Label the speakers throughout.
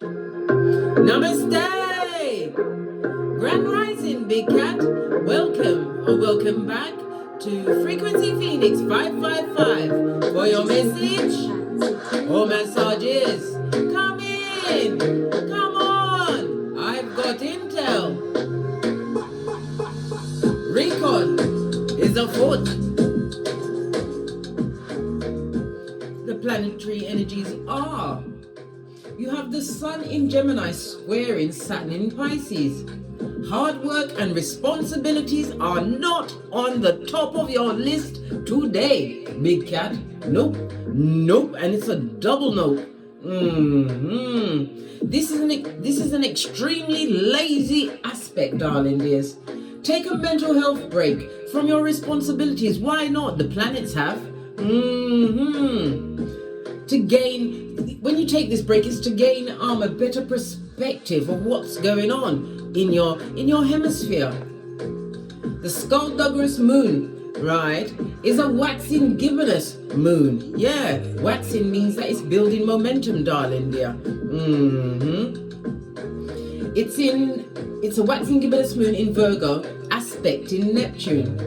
Speaker 1: Namaste! Grand Rising, Big Cat. Welcome back to Frequency Phoenix 555 for your message or messages. Come in! Come on! I've got intel. Recon is afoot. The planetary energies are. You have the Sun in Gemini squaring Saturn in Pisces. Hard work and responsibilities are not on the top of your list today, Big Cat. Nope, and it's a double nope. This is an extremely lazy aspect, darling dears. Take a mental health break from your responsibilities. Why not? The planets have. To gain, when you take this break, is to gain a better perspective of what's going on in your hemisphere. The skullduggerous moon, right, is a waxing gibbonous moon. Yeah, waxing means that it's building momentum, darling dear. It's a waxing gibbonous moon in Virgo, aspect in Neptune.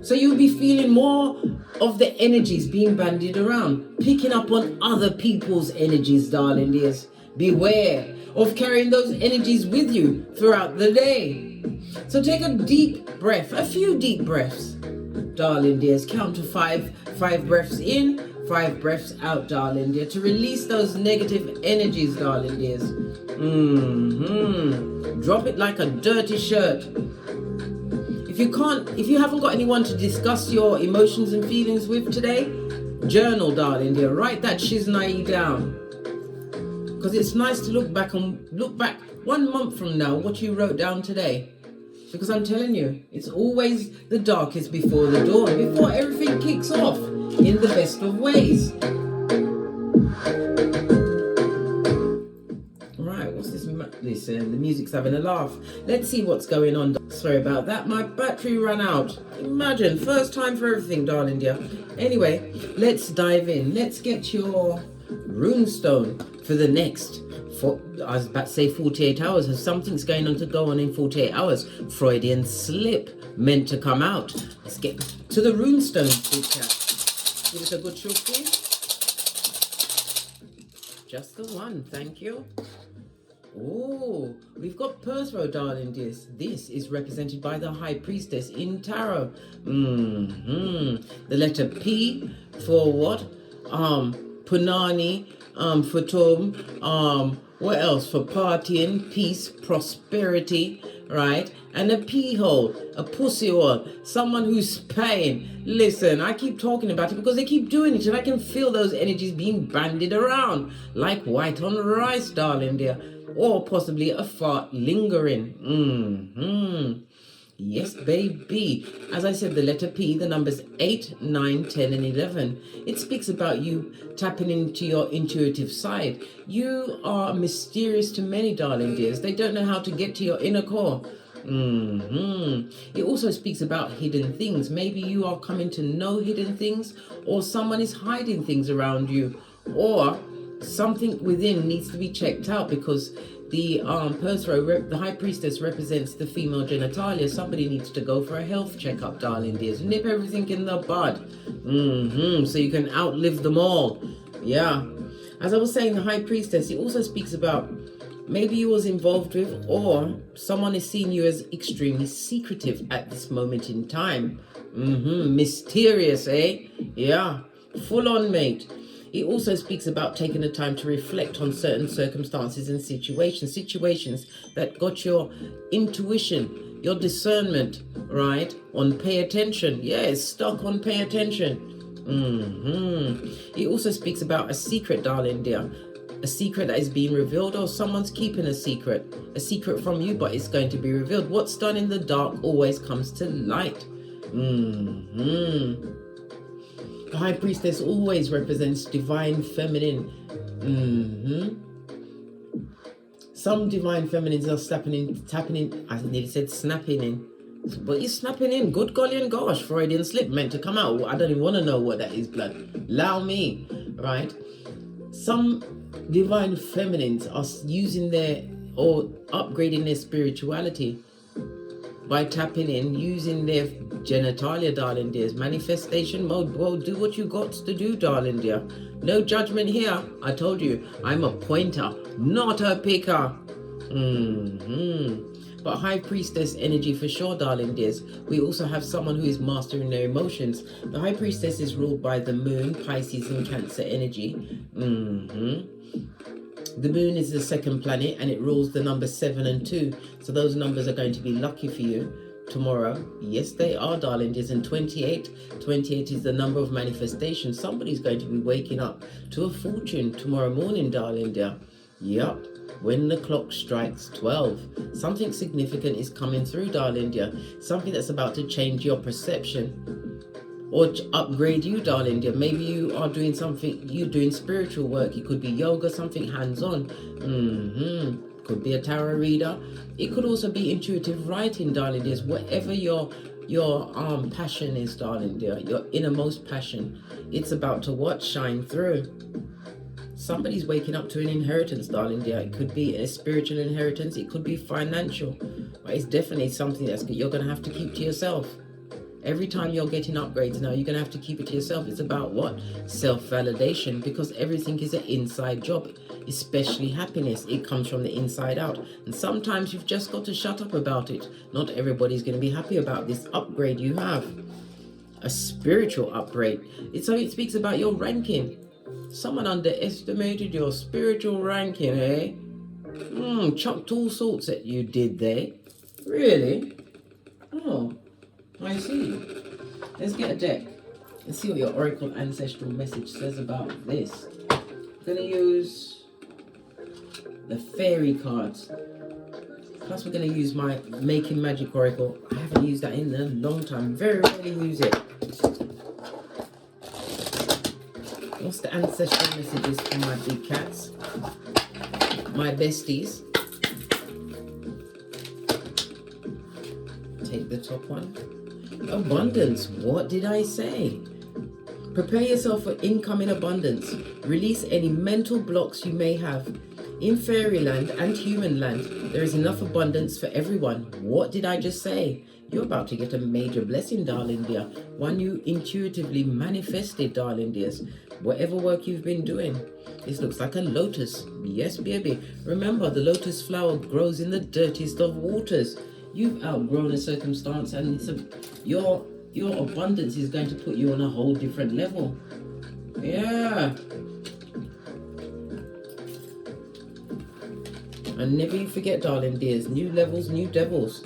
Speaker 1: So you'll be feeling more of the energies being bandied around, picking up on other people's energies, darling dears. Beware of carrying those energies with you throughout the day. So take a deep breath, a few deep breaths, darling dears. Count to 5 breaths in, 5 breaths out, darling dear, to release those negative energies, darling dears. Drop it like a dirty shirt. If you haven't got anyone to discuss your emotions and feelings with today, journal, darling dear. Write that shiznai down. Because it's nice to look back 1 month from now what you wrote down today. Because I'm telling you, it's always the darkest before the dawn, before everything kicks off in the best of ways. The music's having a laugh. Let's see what's going on. Sorry about that. My battery ran out. Imagine, first time for everything, darling dear. Anyway, let's dive in. Let's get your Runestone for the next, I was about to say 48 hours. If something's going on to go on in 48 hours, Freudian slip meant to come out. Let's get to the Runestone. Give it a good shuffle. Just the one, thank you. Oh, we've got Perthro, darling dears. This is represented by the High Priestess in Tarot. The letter P for what? Punani, for Tom, what else? For partying, peace, prosperity, right? And a pee hole, a pussy hole, someone who's paying. Listen, I keep talking about it because they keep doing it and I can feel those energies being bandied around like white on rice, darling dear. Or possibly a fart lingering. Yes, baby. As I said, the letter P, the numbers 8, 9, 10, and 11. It speaks about you tapping into your intuitive side. You are mysterious to many, darling dears. They don't know how to get to your inner core. It also speaks about hidden things. Maybe you are coming to know hidden things, or someone is hiding things around you, or something within needs to be checked out because the Perthro, the High Priestess, represents the female genitalia. Somebody needs to go for a health checkup, darling dears. Nip everything in the bud. So you can outlive them all. Yeah. As I was saying, the High Priestess, it also speaks about maybe you was involved with, or someone is seeing you as extremely secretive at this moment in time. Mysterious, eh? Yeah. Full on, mate. It also speaks about taking the time to reflect on certain circumstances and situations that got your intuition, your discernment, right, on pay attention. Yeah, it's stuck on pay attention. It also speaks about a secret, darling dear. A secret that is being revealed, or someone's keeping a secret from you, but it's going to be revealed. What's done in the dark always comes to light. The High Priestess always represents divine feminine. Some divine feminines are tapping in. I nearly said snapping in. But you're snapping in. Good golly and gosh, Freudian slip meant to come out. I don't even want to know what that is, blood. Allow me, right? Some divine feminines are using their or upgrading their spirituality by tapping in, using their genitalia, darling dears. Manifestation mode. Well, do what you got to do, darling dear. No judgment here. I told you, I'm a pointer, not a picker. But High Priestess energy for sure, darling dears. We also have someone who is mastering their emotions. The High Priestess is ruled by the Moon, Pisces and Cancer energy. The Moon is the second planet and it rules the number 7 and 2. So those numbers are going to be lucky for you tomorrow. Yes, they are, darling dears. And 28. 28 is the number of manifestation. Somebody's going to be waking up to a fortune tomorrow morning, darling dear. Yup. When the clock strikes 12, something significant is coming through, darling dear. Something that's about to change your perception or upgrade you, darling dear. Maybe you are doing something, you're doing spiritual work. It could be yoga, something hands-on. Could be a tarot reader. It could also be intuitive writing, darling dears. Whatever your passion is, darling dear, your innermost passion, it's about to what? Shine through. Somebody's waking up to an inheritance, darling dear. It could be a spiritual inheritance. It could be financial. But it's definitely something that's you're going to have to keep to yourself. Every time you're getting upgrades now, you're going to have to keep it to yourself. It's about what? Self-validation, because everything is an inside job, especially happiness. It comes from the inside out. And sometimes you've just got to shut up about it. Not everybody's going to be happy about this upgrade you have. A spiritual upgrade. So it speaks about your ranking. Someone underestimated your spiritual ranking, eh? Chucked all sorts at you, did they? Really? Oh, I see. Let's get a deck. Let's see what your Oracle Ancestral message says about this. I'm going to use the Fairy cards. Plus we're going to use my Making Magic Oracle. I haven't used that in a long time. Very rarely use it. What's the ancestral messages for my big cats? My besties. Take the top one. Abundance. What did I say? Prepare yourself for incoming abundance. Release any mental blocks you may have. In fairyland and human land, there is enough abundance for everyone. What did I just say? You're about to get a major blessing, darling dear. One you intuitively manifested, darling dears. Whatever work you've been doing. This looks like a lotus. Yes, baby. Remember, the lotus flower grows in the dirtiest of waters. You've outgrown a circumstance and your abundance is going to put you on a whole different level. Yeah. And never you forget, darling dears, new levels, new devils.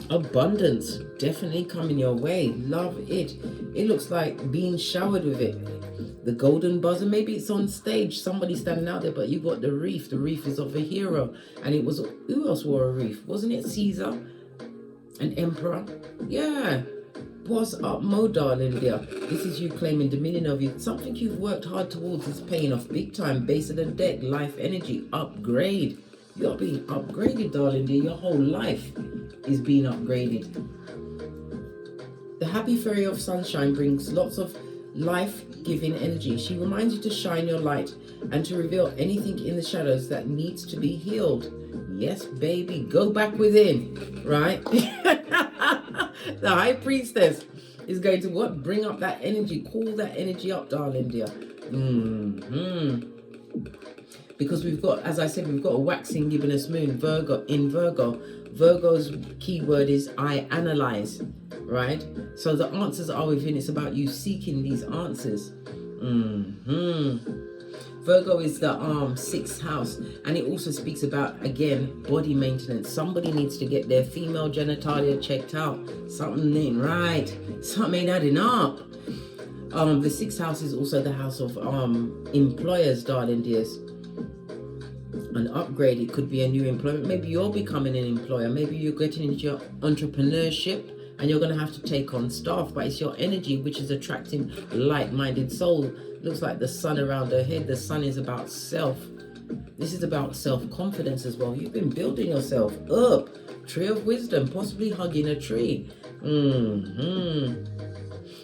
Speaker 1: Abundance definitely coming your way. Love it. It looks like being showered with it. The golden buzzer, maybe it's on stage, somebody standing out there, but you got the wreath. The wreath is of a hero. And it was, who else wore a wreath? Wasn't it Caesar? An emperor? Yeah. What's up, Mo, darling dear? This is you claiming dominion of you. Something you've worked hard towards is paying off big time. Base of the deck, life energy, upgrade. You're being upgraded, darling dear. Your whole life is being upgraded. The happy fairy of sunshine brings lots of life-giving energy. She reminds you to shine your light and to reveal anything in the shadows that needs to be healed. Yes, baby, go back within, right? The High Priestess is going to what? Bring up that energy. Call that energy up, darling dear. Because we've got, as I said, we've got a waxing gibbonous moon, Virgo, in Virgo. Virgo's keyword is I analyze, right? So the answers are within. It's about you seeking these answers. Virgo is the 6th house, and it also speaks about, again, body maintenance. Somebody needs to get their female genitalia checked out. Something ain't right. Something ain't adding up. The 6th house is also the house of employers, darling dears. An upgrade, it could be a new employment. Maybe you're becoming an employer. Maybe you're getting into your entrepreneurship and you're going to have to take on staff, but it's your energy which is attracting like-minded soul. Looks like the sun around her head. The sun is about self. This is about self-confidence as well. You've been building yourself up. Tree of wisdom, possibly hugging a tree.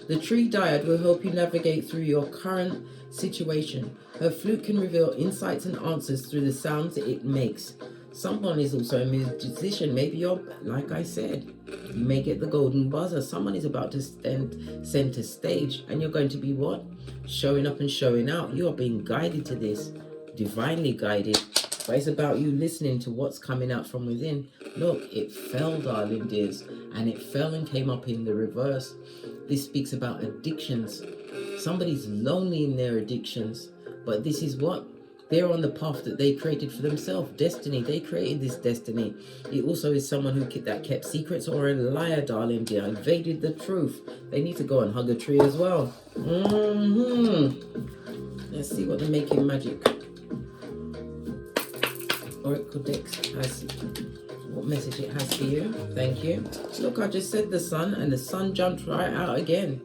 Speaker 1: The tree dyad will help you navigate through your current situation. Her flute can reveal insights and answers through the sounds it makes. Someone is also a musician. Maybe you're, like I said, you may get the golden buzzer. Someone is about to stand center stage, and you're going to be what? Showing up and showing out. You are being guided to this, divinely guided. But it's about you listening to what's coming out from within. Look, it fell, darling dears, and it fell and came up in the reverse. This speaks about addictions. Somebody's lonely in their addictions, but this is what? They're on the path that they created for themselves. Destiny. They created this destiny. It also is someone that kept secrets, or a liar, darling dear. Invaded the truth. They need to go and hug a tree as well. Let's see what the Making Magic Oracle Deck has, what message it has for you. Thank you. Look, I just said the sun, and the sun jumped right out again.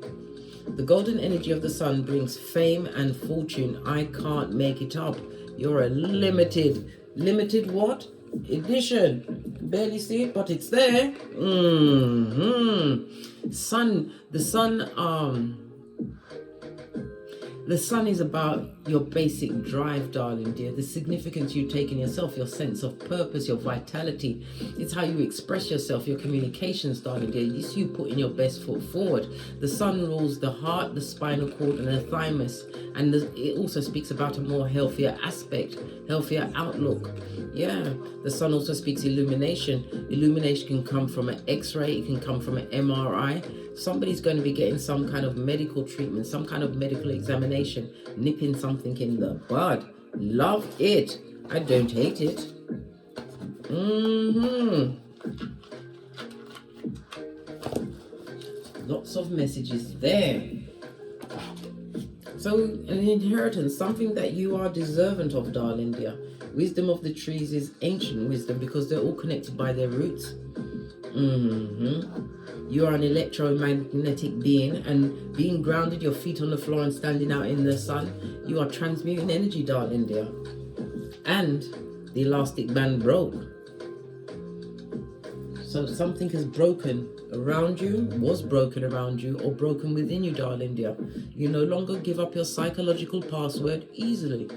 Speaker 1: The golden energy of the sun brings fame and fortune. I can't make it up. You're a limited what? Edition. Barely see it, but it's there. The sun is about your basic drive, darling dear, the significance you take in yourself, your sense of purpose, your vitality. It's how you express yourself, your communications, darling dear. It's you putting your best foot forward. The sun rules the heart, the spinal cord, and the thymus. And it also speaks about a more healthier aspect, healthier outlook. Yeah, the sun also speaks illumination. Illumination can come from an X-ray, it can come from an MRI. Somebody's going to be getting some kind of medical treatment, some kind of medical examination, nipping something in the bud. Love it. I don't hate it. Lots of messages there. So an inheritance, something that you are deserving of, darling dear. Wisdom of the trees is ancient wisdom because they're all connected by their roots. You are an electromagnetic being, and being grounded, your feet on the floor and standing out in the sun, you are transmuting energy, darling dear. And the elastic band broke. So something is broken around you, was broken around you, or broken within you, darling dear. You no longer give up your psychological password easily.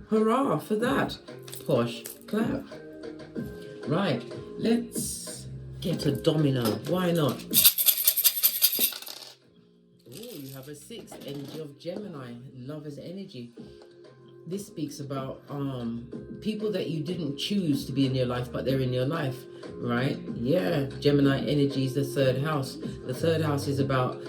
Speaker 1: Hurrah for that. Posh clap. Right, let's get a domino. Why not? Oh, you have a 6, energy of Gemini, lover's energy. This speaks about people that you didn't choose to be in your life, but they're in your life, right? Yeah, Gemini energy is the 3rd house. The 3rd house is about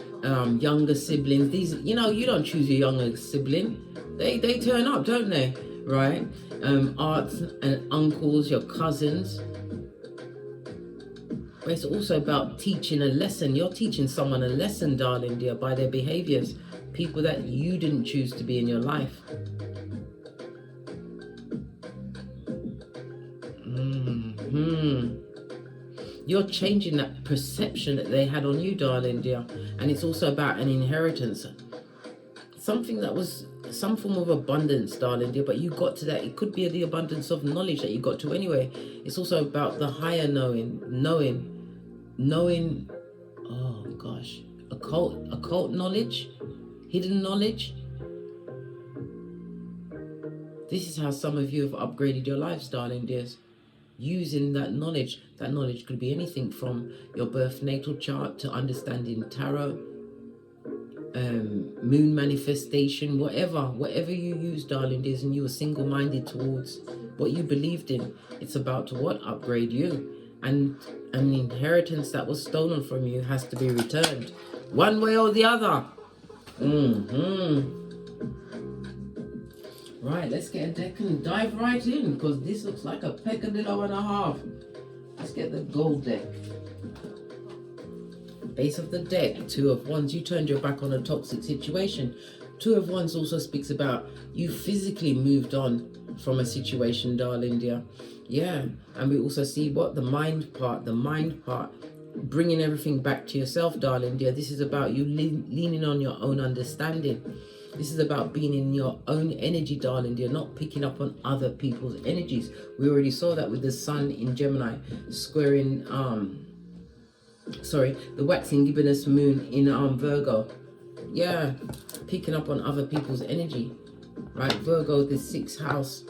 Speaker 1: younger siblings. These, you don't choose your younger sibling. They turn up, don't they? Right? Aunts and uncles, your cousins. But it's also about teaching a lesson. You're teaching someone a lesson, darling dear, by their behaviors. People that you didn't choose to be in your life. You're changing that perception that they had on you, darling dear. And it's also about an inheritance. Something that was some form of abundance, darling dear, but you got to that. It could be the abundance of knowledge that you got to anyway. It's also about the higher knowing, oh gosh, occult knowledge, hidden knowledge. This is how some of you have upgraded your lives, darling dears. Using that knowledge. That knowledge could be anything from your birth natal chart to understanding tarot, moon manifestation, whatever you use, darling dears, and you were single-minded towards what you believed in. It's about to what? Upgrade you. And an inheritance that was stolen from you has to be returned, one way or the other. Right, let's get a deck and dive right in, because this looks like a peccadillo and a half. Let's get the gold deck. Base of the deck, 2 of Wands. You turned your back on a toxic situation. 2 of Wands also speaks about you physically moved on from a situation, darling dear. Yeah, and we also see what? The mind part, bringing everything back to yourself, darling dear. This is about you leaning on your own understanding. This is about being in your own energy, darling dear, not picking up on other people's energies. We already saw that with the sun in Gemini squaring sorry, the waxing gibbonous moon in Virgo. Yeah, picking up on other people's energy, right? Virgo, the 6th house.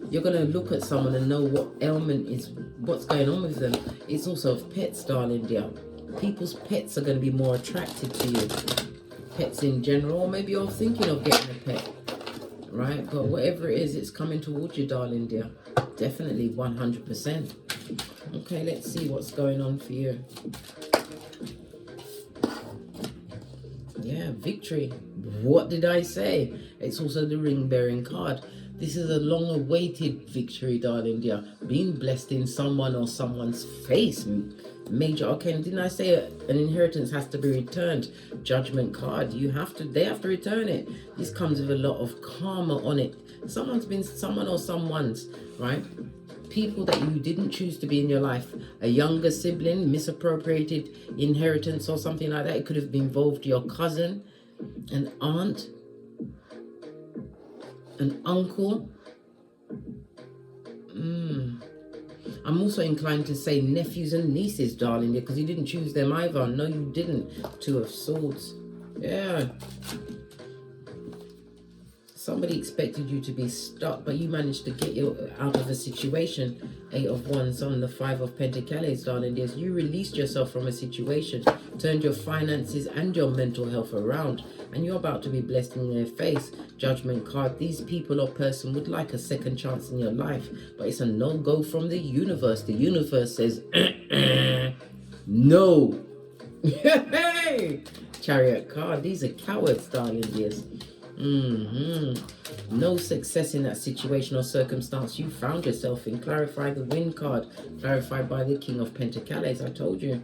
Speaker 1: You're going to look at someone and know what ailment is, what's going on with them. It's also of pets, darling dear. People's pets are going to be more attractive to you. Pets in general, or maybe you're thinking of getting a pet, right? But whatever it is, it's coming towards you, darling dear. Definitely 100%. Okay, let's see what's going on for you. Yeah, victory. What did I say? It's also the ring-bearing card. This is a long-awaited victory, darling dear. Being blessed in someone or someone's face. Major. Okay, and didn't I say an inheritance has to be returned? Judgment card. They have to return it. This comes with a lot of karma on it. Someone or someone's, right? People that you didn't choose to be in your life. A younger sibling, misappropriated inheritance or something like that. It could have been involved your cousin, an aunt, an uncle. I'm also inclined to say nephews and nieces, darling, because you didn't choose them either. No, you didn't. 2 of Swords. Yeah. Somebody expected you to be stuck, but you managed to get you out of a situation. 8 of Wands on the 5 of Pentacles, darling dears. You released yourself from a situation, turned your finances and your mental health around, and you're about to be blessed in their face. Judgment card. These people or person would like a second chance in your life, but it's a no-go from the universe. The universe says, no. Hey! Chariot card. These are cowards, darling dears. No success in that situation or circumstance you found yourself in. Clarify the Wind card, clarified by the King of Pentacles. I told you,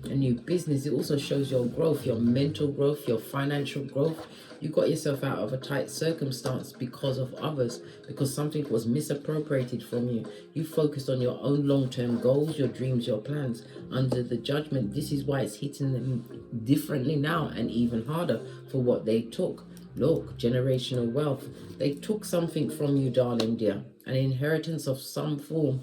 Speaker 1: a new business. It also shows your growth, your mental growth, your financial growth. You got yourself out of a tight circumstance because of others, because something was misappropriated from you. You focused on your own long-term goals, your dreams, your plans. Under the Judgment, this is why it's hitting them differently now and even harder for what they took. Look, generational wealth. They took something from you, darling dear. An inheritance of some form,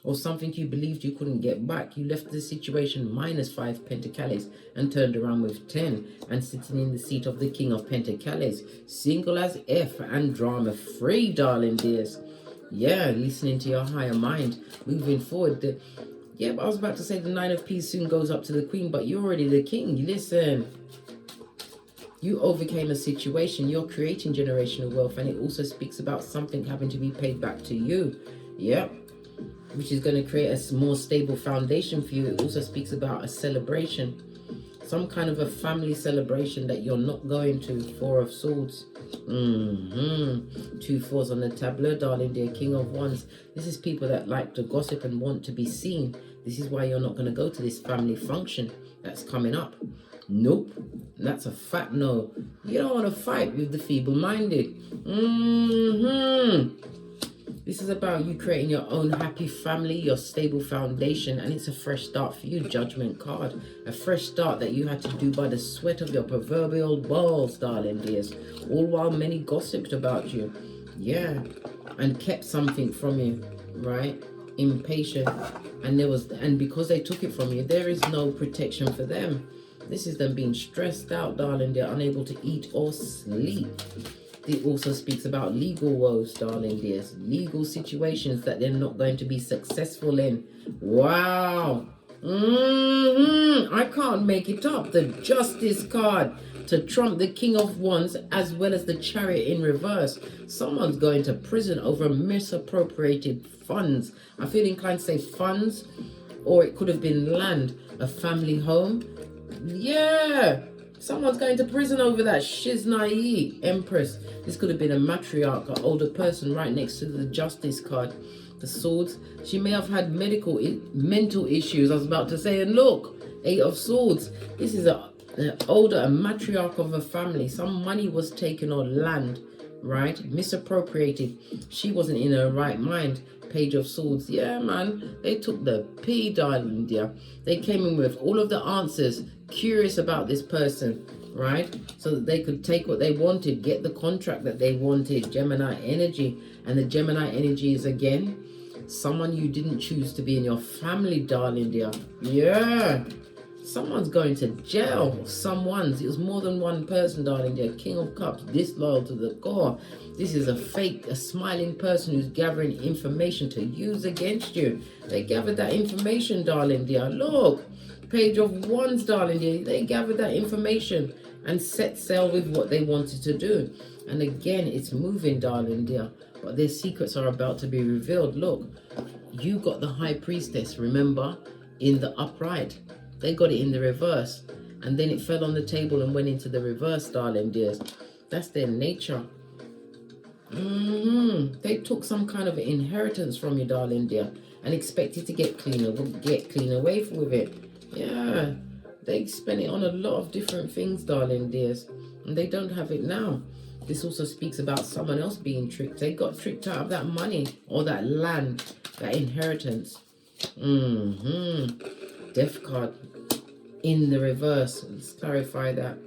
Speaker 1: or something you believed you couldn't get back. You left the situation minus 5 Pentacles and turned around with 10 and sitting in the seat of the King of Pentacles. Single as F and drama free, darling dears. Yeah, listening to your higher mind. Moving forward. Yeah, but I was about to say the 9 of Peace soon goes up to the Queen, but you're already the King. Listen. You overcame a situation. You're creating generational wealth, and it also speaks about something having to be paid back to you. Yep. Which is going to create a more stable foundation for you. It also speaks about a celebration. Some kind of a family celebration that you're not going to. 4 of Swords. 2 fours on the tableau, darling dear. King of Wands. This is people that like to gossip and want to be seen. This is why you're not going to go to this family function that's coming up. Nope. That's a fat no. You don't want to fight with the feeble-minded. This is about you creating your own happy family, your stable foundation, and it's a fresh start for you, Judgment card. A fresh start that you had to do by the sweat of your proverbial balls, darling dears. All while many gossiped about you. Yeah. And kept something from you, right? Impatient. And because they took it from you, there is no protection for them. This is them being stressed out, darling. They're unable to eat or sleep. It also speaks about legal woes, darling dears. Legal situations that they're not going to be successful in. Wow. I can't make it up. The Justice card to trump the King of Wands, as well as the Chariot in reverse. Someone's going to prison over misappropriated funds. I feel inclined to say funds, or it could have been land, a family home. Yeah, someone's going to prison over that. Shiznai, Empress. This could have been a matriarch, an older person, right next to the Justice card. The Swords. She may have had mental issues, I was about to say. And look, 8 of Swords. This is a matriarch of a family. Some money was taken or land, right? Misappropriated. She wasn't in her right mind. Page of Swords. Yeah, man. They took the pee, darling dear. They came in with all of the answers. Curious about this person, right? So that they could take what they wanted, get the contract that they wanted. Gemini energy. And the Gemini energy is, again, someone you didn't choose to be in your family, darling dear. Yeah. Someone's going to jail. It was more than one person, darling. They're King of Cups, disloyal to the core. This is a smiling person who's gathering information to use against you. They gathered that information, darling dear. Look, Page of Wands, darling dear. They gathered that information and set sail with what they wanted to do. And again, it's moving, darling dear. But their secrets are about to be revealed. Look, you got the High Priestess, remember, in the upright. They got it in the reverse. And then it fell on the table and went into the reverse, darling dears. That's their nature. They took some kind of inheritance from you, darling dear, and expected to get clean away with it. Yeah, they spent it on a lot of different things, darling dears, and they don't have it now. This also speaks about someone else being tricked. They got tricked out of that money or that land, that inheritance. Death card in the reverse. Let's clarify that.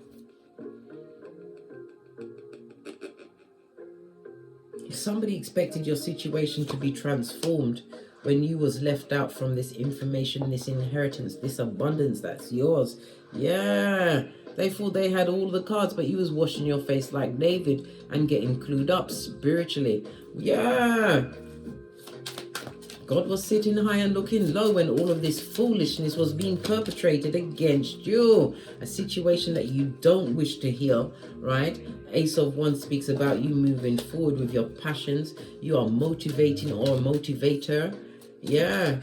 Speaker 1: If somebody expected your situation to be transformed when you was left out from this information, this inheritance, this abundance that's yours. Yeah, they thought they had all the cards, but you was washing your face like David and getting clued up spiritually. Yeah. God was sitting high and looking low when all of this foolishness was being perpetrated against you. A situation that you don't wish to heal, right? Ace of Wands speaks about you moving forward with your passions. You are motivating or a motivator. Yeah.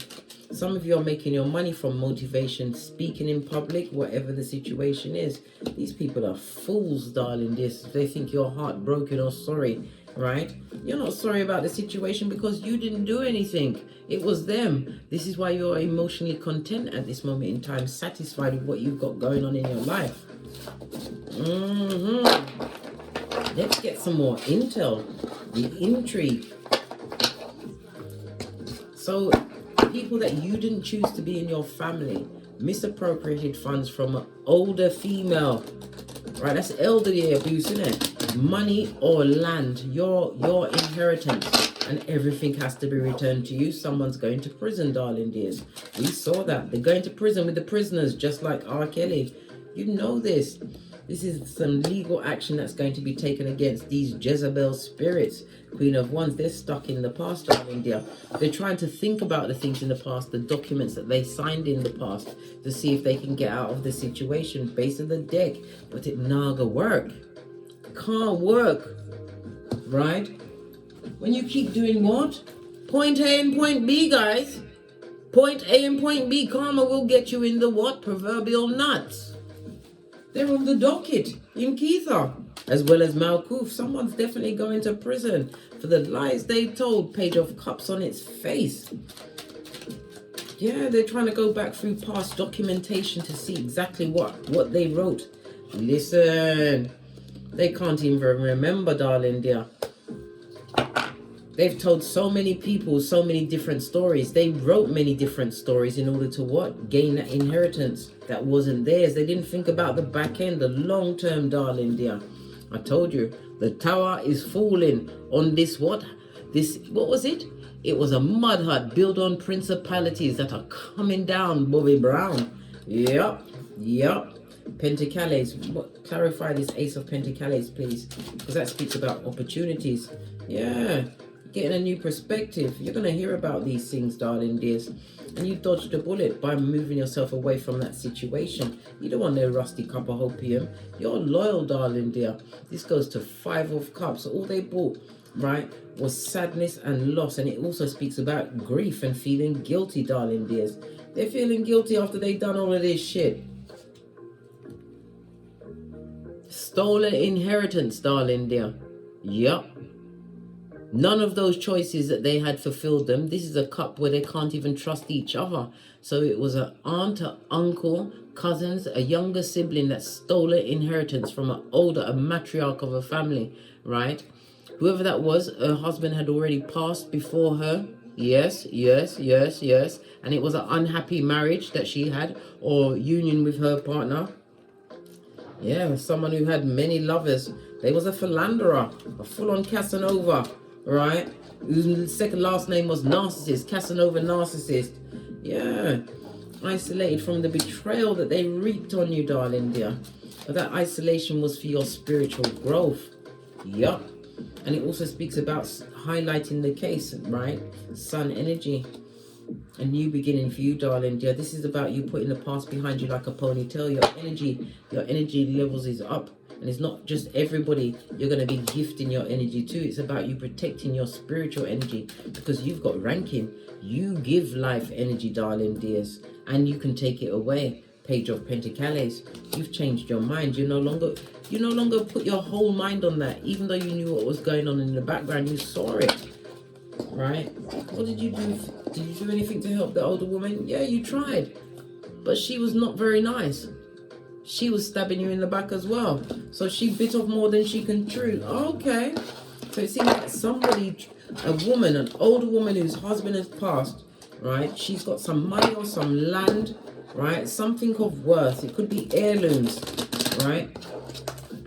Speaker 1: Some of you are making your money from motivation, speaking in public, whatever the situation is. These people are fools, darling. They think you're heartbroken or sorry, right? You're not sorry about the situation because you didn't do anything. It was them. This is why you're emotionally content at this moment in time, satisfied with what you've got going on in your life. Let's get some more intel. The intrigue. So, people that you didn't choose to be in your family misappropriated funds from an older female. Right, that's elderly abuse, isn't it? Money or land, your inheritance, and everything has to be returned to you. Someone's going to prison, darling dears. We saw that. They're going to prison with the prisoners, just like R. Kelly. You know this. This is some legal action that's going to be taken against these Jezebel spirits. Queen of Wands, they're stuck in the past, darling dear. They're trying to think about the things in the past, the documents that they signed in the past, to see if they can get out of the situation. Base of the deck, but it naga work. Can't work, right? When you keep doing what? Point A and point B, guys. Point A and point B. Karma will get you in the what? Proverbial nuts. They're on the docket in Keitha, as well as Malkuth. Someone's definitely going to prison for the lies they told. Page of Cups on its face. Yeah, they're trying to go back through past documentation to see exactly what they wrote. Listen, they can't even remember, darling dear. They've told so many people so many different stories. They wrote many different stories in order to what? Gain that inheritance that wasn't theirs. They didn't think about the back end, the long term, darling dear. I told you, the tower is falling on this what? What was it? It was a mud hut built on principalities that are coming down, Bobby Brown. Yep. Pentacles. Clarify this Ace of Pentacles, please, because that speaks about opportunities. Yeah. Getting a new perspective. You're going to hear about these things, darling dears. And you dodged a bullet by moving yourself away from that situation. You don't want no rusty cup of opium. You're loyal, darling dear. This goes to 5 of Cups. All they bought, right, was sadness and loss. And it also speaks about grief and feeling guilty, darling dears. They're feeling guilty after they've done all of this shit. Stolen inheritance, darling dear. Yup. None of those choices that they had fulfilled them. This is a cup where they can't even trust each other. So it was an aunt, an uncle, cousins, a younger sibling that stole an inheritance from an older, a matriarch of a family, right? Whoever that was, her husband had already passed before her. Yes. And it was an unhappy marriage that she had, or union with her partner. Yeah, someone who had many lovers. They was a philanderer, a full-on Casanova. Right, whose second last name was Narcissist, Casanova Narcissist. Yeah, isolated from the betrayal that they reaped on you, darling dear. But that isolation was for your spiritual growth. Yup. And it also speaks about highlighting the case, right? Sun energy. A new beginning for you, darling dear. This is about you putting the past behind you like a ponytail. Your energy levels is up. And it's not just everybody you're going to be gifting your energy to. It's about you protecting your spiritual energy, because you've got ranking. You give life energy, darling dears, and you can take it away. Page of Pentacles. You've changed your mind. You no longer put your whole mind on that. Even though you knew what was going on in the background, you saw it. Right? What did you do? Did you do anything to help the older woman? Yeah, you tried. But she was not very nice. She was stabbing you in the back as well. So she bit off more than she can chew. Okay. So it seems like somebody, a woman, an older woman whose husband has passed, right? She's got some money or some land, right? Something of worth. It could be heirlooms, right?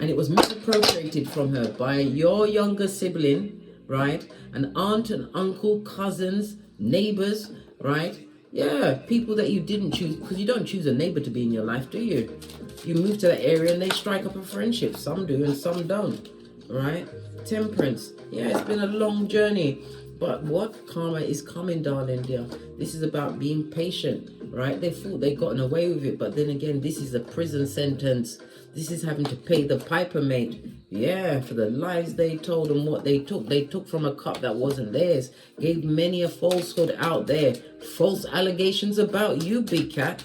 Speaker 1: And it was misappropriated from her by your younger sibling, right? An aunt and uncle, cousins, neighbors, right? Yeah, people that you didn't choose, because you don't choose a neighbor to be in your life, do you? You move to that area and they strike up a friendship. Some do and some don't, right? Temperance. Yeah, it's been a long journey. But what? Karma is coming, darling dear. This is about being patient, right? They thought they'd gotten away with it. But then again, this is a prison sentence. This is having to pay the piper, mate. Yeah, for the lies they told and what they took. They took from a cup that wasn't theirs. Gave many a falsehood out there. False allegations about you, big cat.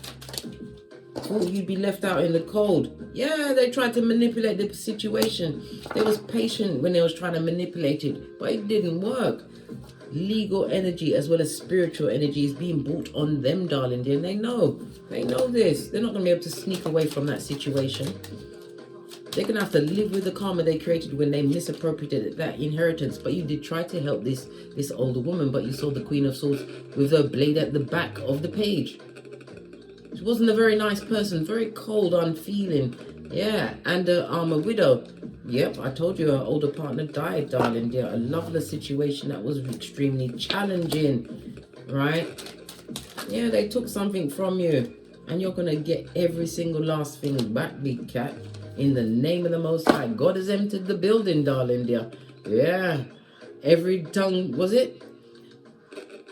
Speaker 1: Thought you'd be left out in the cold. Yeah, they tried to manipulate the situation. They was patient when they was trying to manipulate it, but it didn't work. Legal energy as well as spiritual energy is being brought on them, darling dear. And they know this. They're not going to be able to sneak away from that situation. They're going to have to live with the karma they created when they misappropriated that inheritance. But you did try to help this older woman, but you saw the Queen of Swords with her blade at the back of the page. She wasn't a very nice person, very cold, unfeeling. Yeah, and I'm a widow. Yep, I told you her older partner died, darling dear. A loveless situation that was extremely challenging, right? Yeah, they took something from you, and you're going to get every single last thing back, big cat. In the name of the Most High. God has entered the building, darling dear. Yeah, every tongue, was it?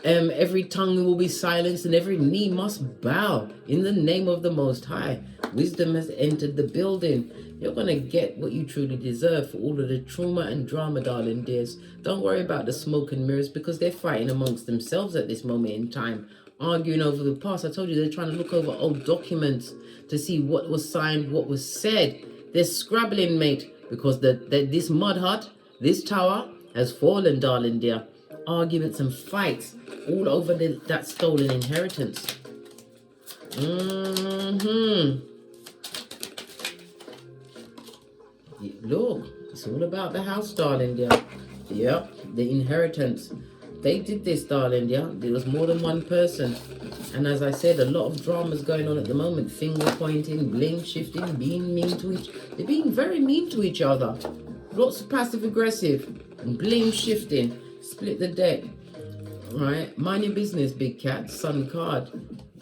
Speaker 1: Every tongue will be silenced and every knee must bow in the name of the Most High. Wisdom has entered the building. You're going to get what you truly deserve for all of the trauma and drama, darling dears. Don't worry about the smoke and mirrors, because they're fighting amongst themselves at this moment in time, arguing over the past. I told you they're trying to look over old documents to see what was signed, what was said. They're scrabbling, mate, because this mud hut, this tower has fallen, darling dear. Arguments and fights all over that stolen inheritance. Look, it's all about the house, darling dear. Yep, the inheritance. They did this, darling dear. There was more than one person. And as I said, a lot of drama's going on at the moment. Finger pointing, blame shifting, being mean to they're being very mean to each other. Lots of passive aggressive and blame shifting. Split the deck, right? Mind your business, big cat. Sun card.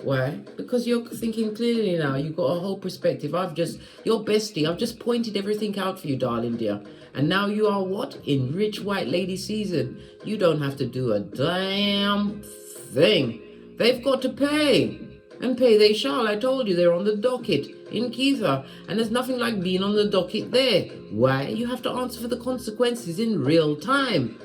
Speaker 1: Why? Because you're thinking clearly now. You've got a whole perspective. Your bestie, I've just pointed everything out for you, darling dear. And now you are what? In rich white lady season. You don't have to do a damn thing. They've got to pay. And pay they shall. I told you, they're on the docket in Keitha. And there's nothing like being on the docket there. Why? You have to answer for the consequences in real time.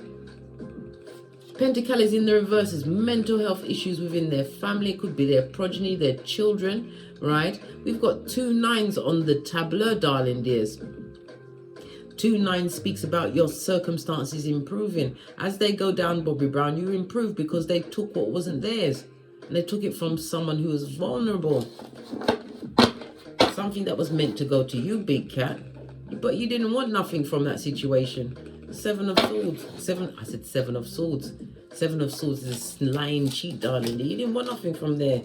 Speaker 1: Pentacles in the reverse is mental health issues within their family. It could be their progeny, their children, right? We've got 2 9s on the tableau, darling dears. 2 9 speaks about your circumstances improving. As they go down, Bobby Brown, you improve because they took what wasn't theirs. And they took it from someone who was vulnerable. Something that was meant to go to you, big cat. But you didn't want nothing from that situation. 7 of Swords. I said 7 of Swords. Seven of Swords is a lying cheat, darling. You didn't want nothing from there,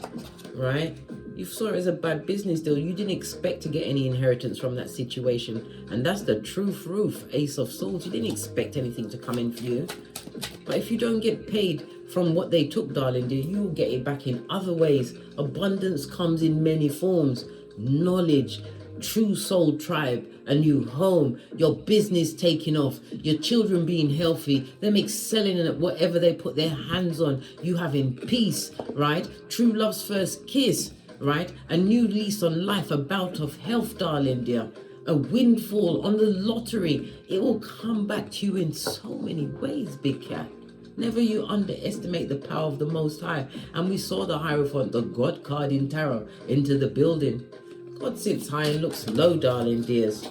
Speaker 1: right? You saw it as a bad business deal. You didn't expect to get any inheritance from that situation. And that's the truth, Roof, Ace of Swords. You didn't expect anything to come in for you. But if you don't get paid from what they took, darling dear, you will get it back in other ways. Abundance comes in many forms. Knowledge, true soul tribe, a new home, your business taking off, your children being healthy, them excelling at whatever they put their hands on, you having peace, right? True love's first kiss, right? A new lease on life, a bout of health, darling dear. A windfall on the lottery. It will come back to you in so many ways, big cat. Never you underestimate the power of the Most High. And we saw the Hierophant, the God card in tarot, into the building. God sits high and looks low, darling dears.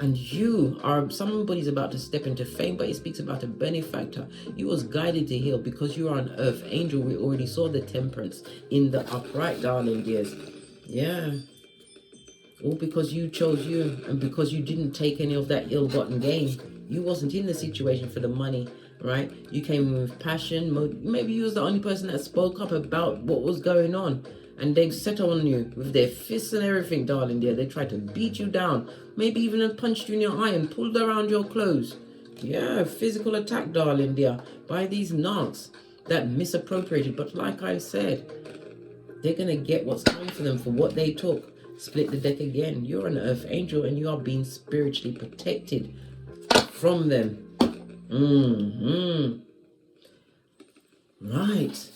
Speaker 1: And you are, somebody's about to step into fame, but it speaks about a benefactor. You was guided to heal because you are an earth angel. We already saw the temperance in the upright, darling dears. Yeah. All because you chose you and because you didn't take any of that ill-gotten gain. You wasn't in the situation for the money, right? You came with passion. Maybe you was the only person that spoke up about what was going on. And they set on you with their fists and everything, darling dear. They tried to beat you down. Maybe even punched you in your eye and pulled around your clothes. Yeah, physical attack, darling dear, by these narcs that misappropriated. But like I said, they're going to get what's coming for them for what they took. Split the deck again. You're an earth angel and you are being spiritually protected from them. Right.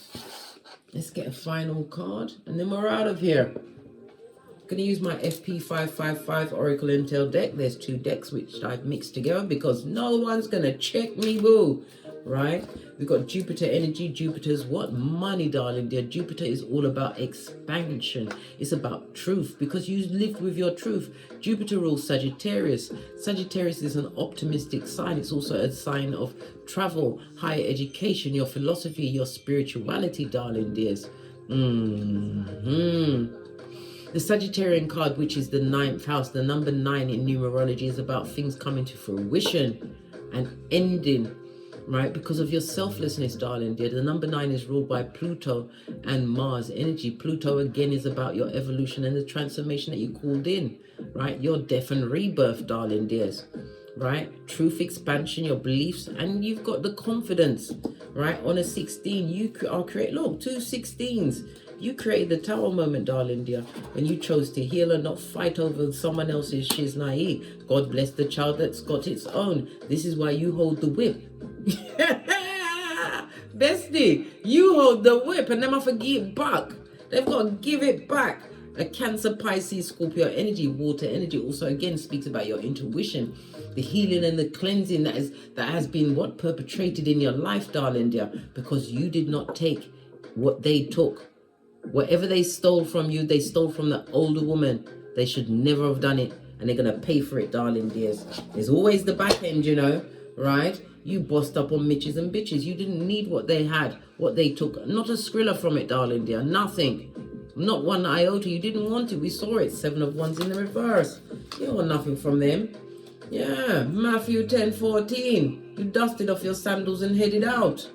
Speaker 1: Let's get a final card and then we're out of here. I'm going to use my FP555 Oracle Intel deck. There's two decks which I've mixed together because no one's going to check me, boo. Right? We've got Jupiter energy. Jupiter's what? Money, darling dear. Jupiter is all about expansion. It's about truth because you lived with your truth. Jupiter rules Sagittarius. Sagittarius is an optimistic sign. It's also a sign of travel, higher education, your philosophy, your spirituality, darling dears. The Sagittarian card, which is the 9th house, the number 9 in numerology, is about things coming to fruition and ending. Right, because of your selflessness, darling dear. The number 9 is ruled by Pluto and Mars energy. Pluto again is about your evolution and the transformation that you called in, right? Your death and rebirth, darling dears, right? Truth, expansion, your beliefs, and you've got the confidence, right? On a 16, you are create. Look, 2 16s. You created the tower moment, darling dear, when you chose to heal and not fight over someone else's shiznai. God bless the child that's got its own. This is why you hold the whip. Bestie, you hold the whip and them have to give it back. They've got to give it back. A Cancer, Pisces, Scorpio energy, water energy also again speaks about your intuition, the healing and the cleansing that has been what perpetrated in your life, darling dear, because you did not take what they took. Whatever they stole from you, they stole from the older woman. They should never have done it, and they're gonna pay for it, darling dears. There's always the back end, you know, right? You bossed up on Mitches and bitches. You didn't need what they had, what they took. Not a skrilla from it, darling dear. Nothing. Not one iota. You didn't want it. We saw it. 7 of Wands in the reverse. You want nothing from them. Yeah. Matthew 10:14. You dusted off your sandals and headed out.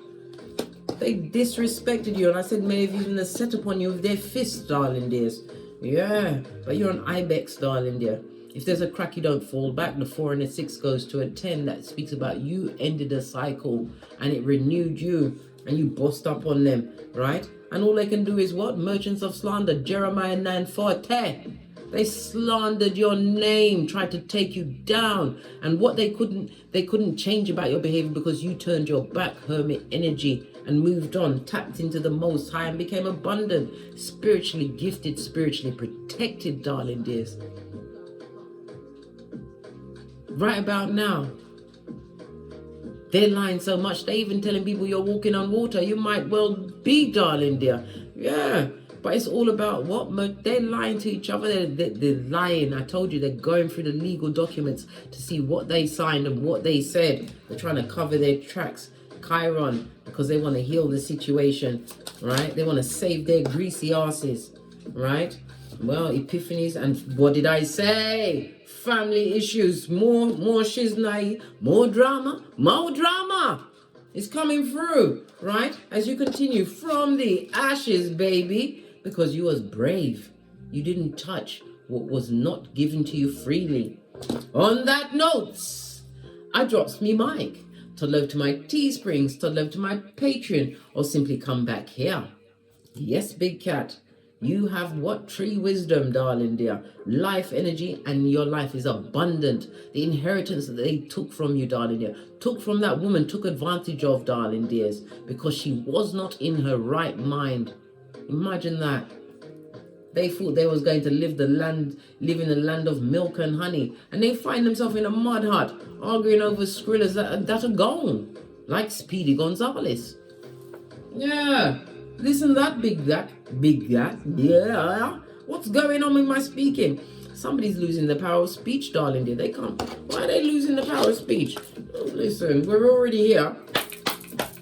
Speaker 1: They disrespected you. And I said, many of you even set upon you with their fists, darling dears. Yeah. But you're an ibex, darling dear. If there's a crack, you don't fall back. The 4 and the 6 goes to a 10. That speaks about you ended a cycle and it renewed you and you bossed up on them, right? And all they can do is what? Merchants of slander. Jeremiah 9:4. They slandered your name, tried to take you down. And what they couldn't change about your behavior because you turned your back, hermit energy, and moved on, tapped into the Most High and became abundant, spiritually gifted, spiritually protected, darling dears. Right about now, they're lying so much, they're even telling people you're walking on water. You might well be, darling dear. Yeah, but it's all about what? They're lying to each other. They're lying. I told you, they're going through the legal documents to see what they signed and what they said. They're trying to cover their tracks. Chiron, because they want to heal the situation, right? They want to save their greasy asses, right? Well, epiphanies, and what did I say? Family issues, more shiznai, more drama. It's coming through, right? As you continue from the ashes, baby, because you was brave. You didn't touch what was not given to you freely. On that note, I drops me mic. Todd love to my Teesprings, Todd love to my Patreon, or simply come back here. Yes, big cat. You have what? Tree wisdom, darling dear. Life energy, and your life is abundant. The inheritance that they took from you, darling dear, took from that woman, took advantage of, darling dears, because she was not in her right mind. Imagine that. They thought they was going to live in a land of milk and honey, and they find themselves in a mud hut, arguing over skrillers that are gone, like Speedy Gonzales. Yeah. Listen, that big that, yeah. What's going on with my speaking? Somebody's losing the power of speech, darling dear. They can't. Why are they losing the power of speech? Oh, listen, we're already here.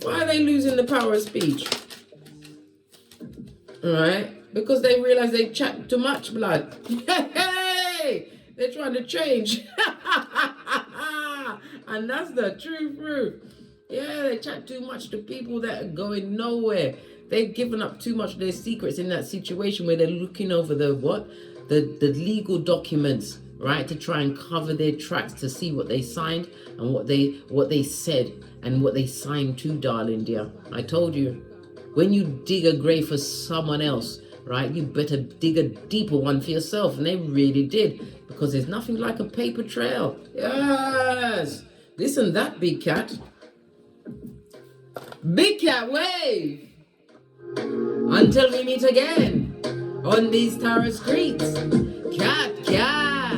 Speaker 1: Why are they losing the power of speech? All right, because they realize they chat too much, blood. Hey, they're trying to change, and that's the true truth. Yeah, they chat too much to people that are going nowhere. They've given up too much of their secrets in that situation where they're looking over the legal documents, right, to try and cover their tracks to see what they signed and what they said and what they signed to, darling dear. I told you, when you dig a grave for someone else, right, you better dig a deeper one for yourself. And they really did, because there's nothing like a paper trail. Yes. Listen, that big cat. Big cat wave. Until we meet again on these tarot streets. Cat, cat.